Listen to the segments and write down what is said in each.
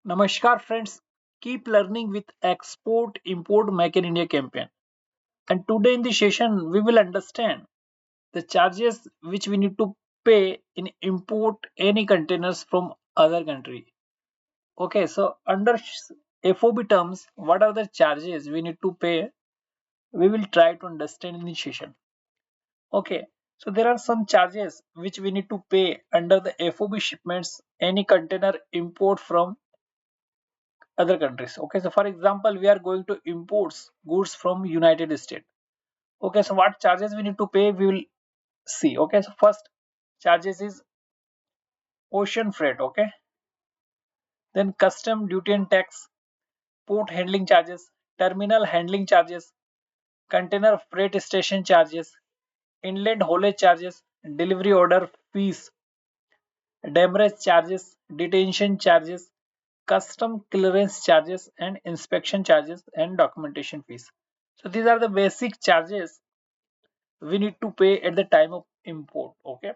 Namaskar friends, keep learning with Export Import Make in India campaign. And today in the session we will understand the charges which we need to pay in import any containers from other country. Okay, so under FOB terms, what are the charges we need to pay? We will try to understand in the session. Okay, so there are some charges which we need to pay under the FOB shipments any container import from other countries. Okay, so for example we are going to import goods from United States. Okay, so what charges we need to pay we will see. Okay, so first charges is ocean freight. Okay, then custom duty and tax, port handling charges, terminal handling charges, container freight station charges, inland haulage charges, delivery order fees, demurrage charges, detention charges, custom clearance charges, and inspection charges and documentation fees. So these are the basic charges we need to pay at the time of import. Okay,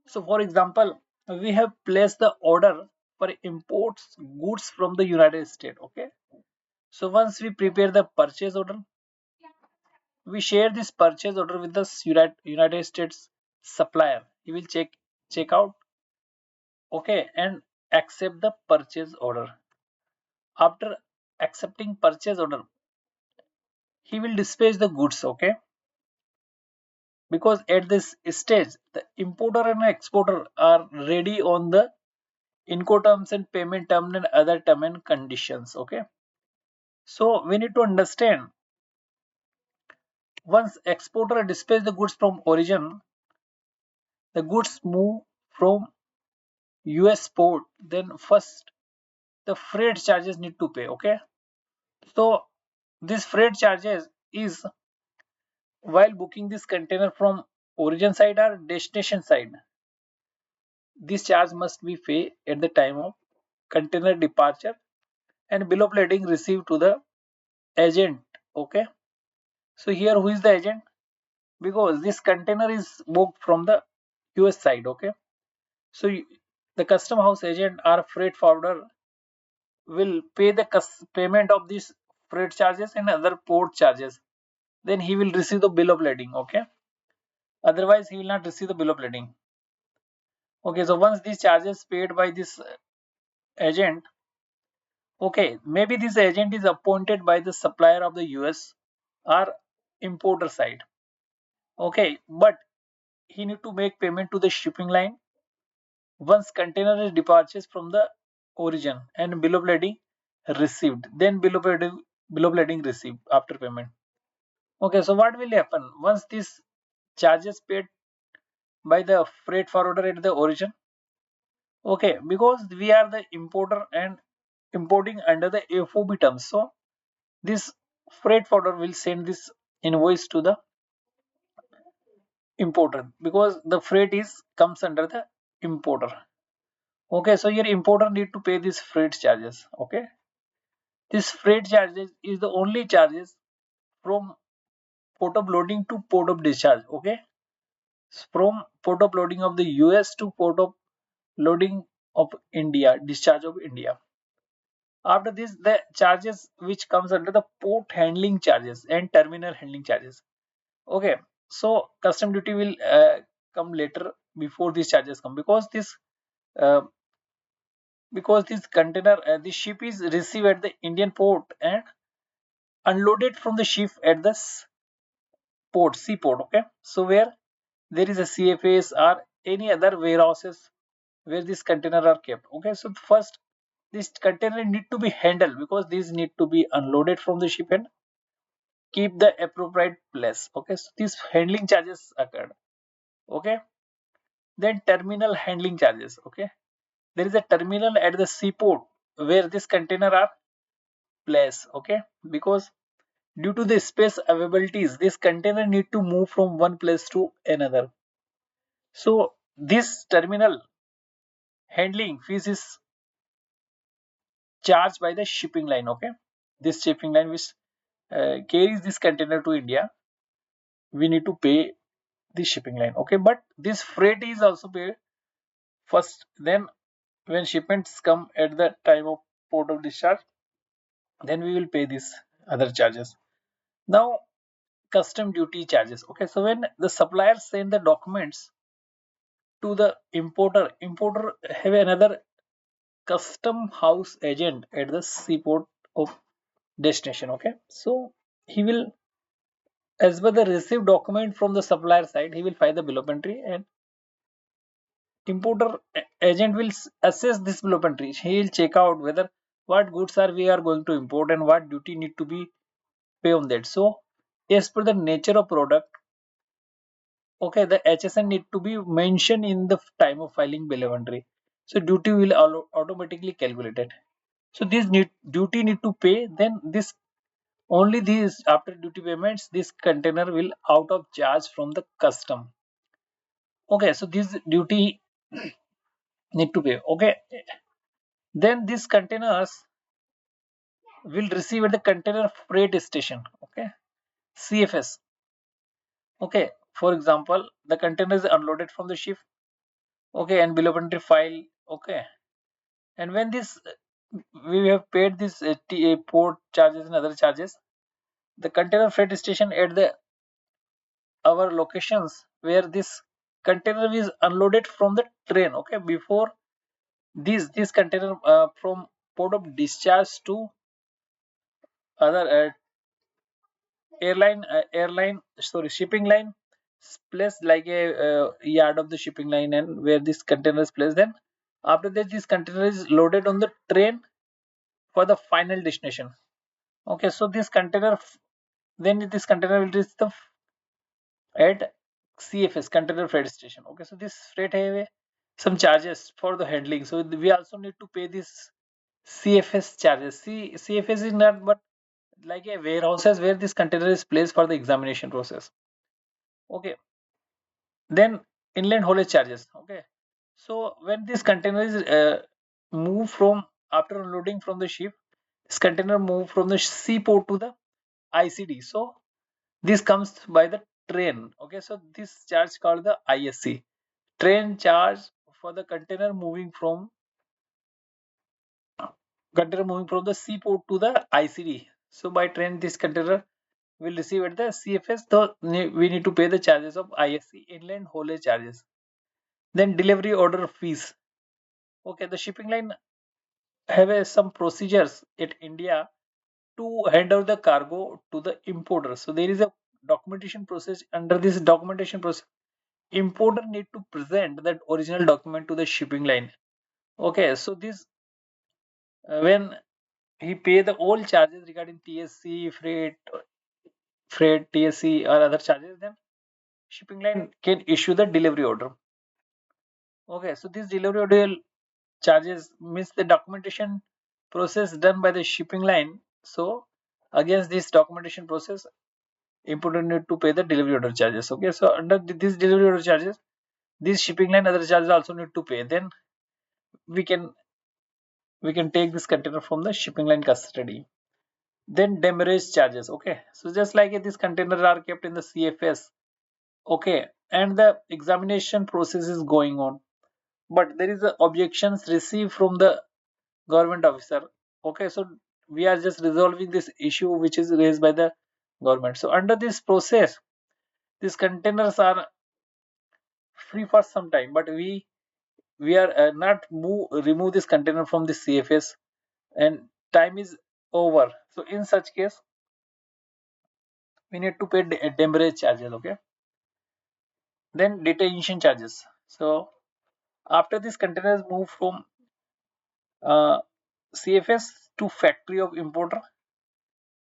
so for example we have placed the order for imports goods from the United States. Okay, so once we prepare the purchase order, we share this purchase order with the United States supplier. He will check out, okay, and accept the purchase order. After accepting purchase order, he will dispatch the goods. Okay, because at this stage the importer and exporter are ready on the Incoterms and payment term and other term and conditions. Okay, so we need to understand, once exporter dispatch the goods from origin, the goods move from US port, then first the freight charges need to pay. Okay, so this freight charges is while booking this container from origin side or destination side. This charge must be paid at the time of container departure and bill of lading received to the agent. Okay, so here who is the agent? Because this container is booked from the US side. Okay, so the custom house agent or freight forwarder will pay the payment of these freight charges and other port charges, then he will receive the bill of lading. Okay, otherwise he will not receive the bill of lading. Okay, so once these charges paid by this agent, okay, maybe this agent is appointed by the supplier of the US or importer side. Okay, but he need to make payment to the shipping line once container is departures from the origin and bill of lading received, then bill of lading received after payment. Okay, so what will happen once these charges paid by the freight forwarder at the origin? Okay, because we are the importer and importing under the FOB terms, so this freight forwarder will send this invoice to the importer because the freight is comes under the importer. Okay, so your importer need to pay these freight charges. Okay, this freight charges is the only charges from port of loading to port of discharge. Okay, from port of loading of the US to port of loading of India, discharge of India. After this, the charges which comes under the port handling charges and terminal handling charges. Okay, so custom duty will come later before these charges come, uh, because this container, the ship is received at the Indian port and unloaded from the ship at the seaport. Okay, so where there is a CFAs or any other warehouses where this container are kept. Okay, so first this container need to be handled because these need to be unloaded from the ship and keep the appropriate place. Okay, so these handling charges occurred. Okay, then terminal handling charges. Okay, there is a terminal at the seaport where this container are placed. Okay, because due to the space availabilities, this container need to move from one place to another. So this terminal handling fees is charged by the shipping line. Okay, this shipping line which carries this container to India, we need to pay the shipping line. Okay, but this freight is also paid first, then when shipments come at the time of port of discharge, then we will pay these other charges. Now, custom duty charges. Okay, so when the supplier send the documents to the importer have another custom house agent at the seaport of destination. Okay, so he will, as per the received document from the supplier side, he will file the bill of entry, and importer agent will assess this bill of entry. He will check out whether what goods are we are going to import and what duty need to be pay on that. So as per the nature of product, okay, the HSN need to be mentioned in the time of filing bill of entry. So duty will automatically calculated. So this duty need to pay. Then this only these after duty payments, this container will out of charge from the custom. Okay, so this duty need to pay. Okay, then these containers will receive at the container freight station. Okay, CFS. Okay, for example, the container is unloaded from the ship. Okay, and bill of entry file. Okay, and when this we have paid this port charges and other charges, the container freight station at the our locations where this container is unloaded from the train. Okay, before this container from port of discharge to other airline sorry shipping line placed like a yard of the shipping line, and where this container is placed, then after that this container is loaded on the train for the final destination. Okay, so this container then this container will reach the at CFS container freight station. Okay, so this freight have some charges for the handling, so we also need to pay this CFS charges. CFS is not but like a warehouses where this container is placed for the examination process. Okay, then inland haulage charges. Okay, so when this container is moved from after unloading from the ship, this container move from the seaport to the ICD. So this comes by the train. Okay, so this charge called the ISC, train charge for the container moving from the seaport to the ICD. So by train this container will receive at the CFS. So we need to pay the charges of ISC, inland haulage charges. Then delivery order fees. Okay, the shipping line have some procedures at India to hand over the cargo to the importer. So there is a documentation process. Under this documentation process, importer need to present that original document to the shipping line. Okay, so this when he pay the all charges regarding TSC, freight, TSC or other charges, then shipping line can issue the delivery order. Okay, so this delivery order charges means the documentation process done by the shipping line. So against this documentation process, importer need to pay the delivery order charges. Okay, so under this delivery order charges, this shipping line other charges also need to pay. Then we can we can take this container from the shipping line custody. Then demurrage charges. Okay, so just like these containers are kept in the CFS. Okay, and the examination process is going on, but there is a objections received from the government officer. Okay, so we are just resolving this issue which is raised by the government. So under this process, these containers are free for some time, but we are not remove this container from the CFS, and time is over. So in such case, we need to pay demurrage charges. Okay, then detention charges. So after this container is moved from uh, CFS to factory of importer,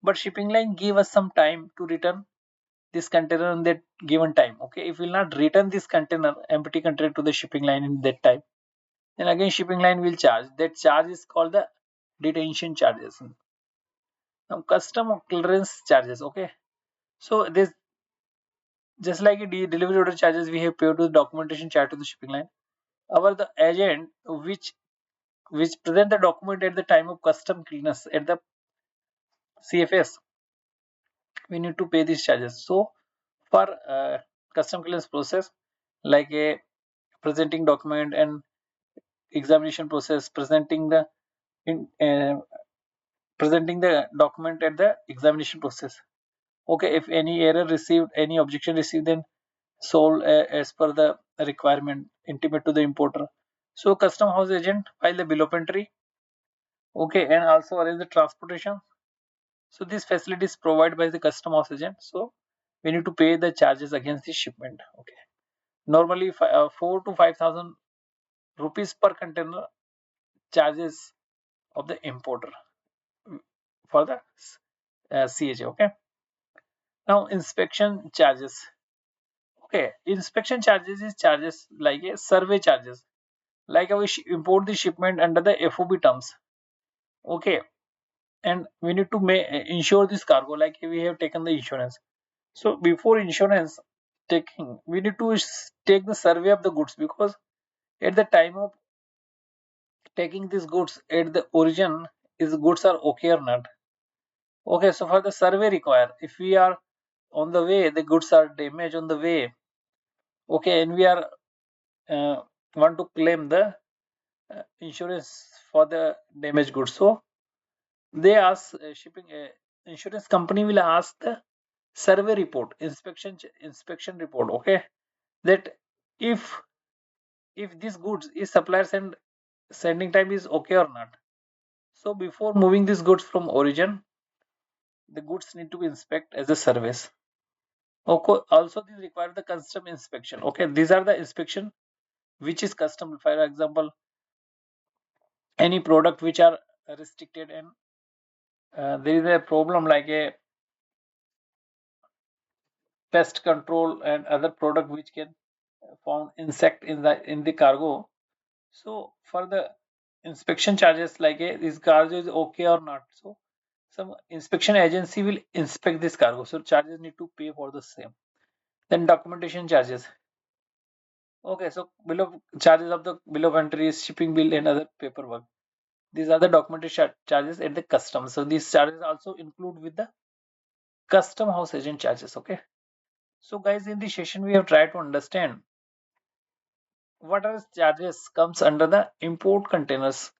but shipping line give us some time to return this container in that given time. Okay, if we will not return this container empty container to the shipping line in that time, then again shipping line will charge. That charge is called the detention charges. Now custom clearance charges. Okay, so this just like the delivery order charges we have paid to the documentation charge to the shipping line. Our the agent which present the document at the time of custom clearance at the CFS, we need to pay these charges. So for custom clearance process, like a presenting document and examination process, in, uh, presenting the document at the examination process. Okay, if any error received, any objection received, then solve as per the requirement, intimate to the importer. So custom house agent file the bill of entry, okay, and also arrange the transportation. So these facilities provided by the custom house agent. So we need to pay the charges against the shipment. Okay, normally 4 to 5,000 rupees per container charges of the importer for the CHA. Okay, now inspection charges. Okay, inspection charges is charges like a survey charges, like we import the shipment under the FOB terms. Okay, and we need to insure this cargo, like we have taken the insurance. So before insurance taking, we need to take the survey of the goods, because at the time of taking these goods at the origin, is goods are okay or not. Okay, so for the survey required, if we are on the way, the goods are damaged on the way, okay, and we are uh, want to claim the insurance for the damaged goods. So they ask shipping insurance company will ask the survey report, inspection report. Okay, that if these goods is suppliers and sending time is okay or not. So before moving these goods from origin, the goods need to be inspected as a service. Okay, also these require the custom inspection. Okay, these are the inspection which is custom. For example, any product which are restricted, and there is a problem like a pest control and other product which can found insect in the cargo. So for the inspection charges, like this cargo is okay or not. So some inspection agency will inspect this cargo. So charges need to pay for the same. Then documentation charges. Okay, so bill of charges of the bill of entries, shipping bill, and other paperwork. These are the documentation charges at the customs. So these charges also include with the custom house agent charges. Okay. So guys, in this session we have tried to understand what are charges comes under the import containers.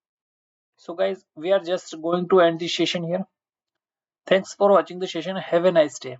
So guys, we are just going to end this session here. Thanks for watching the session. Have a nice day.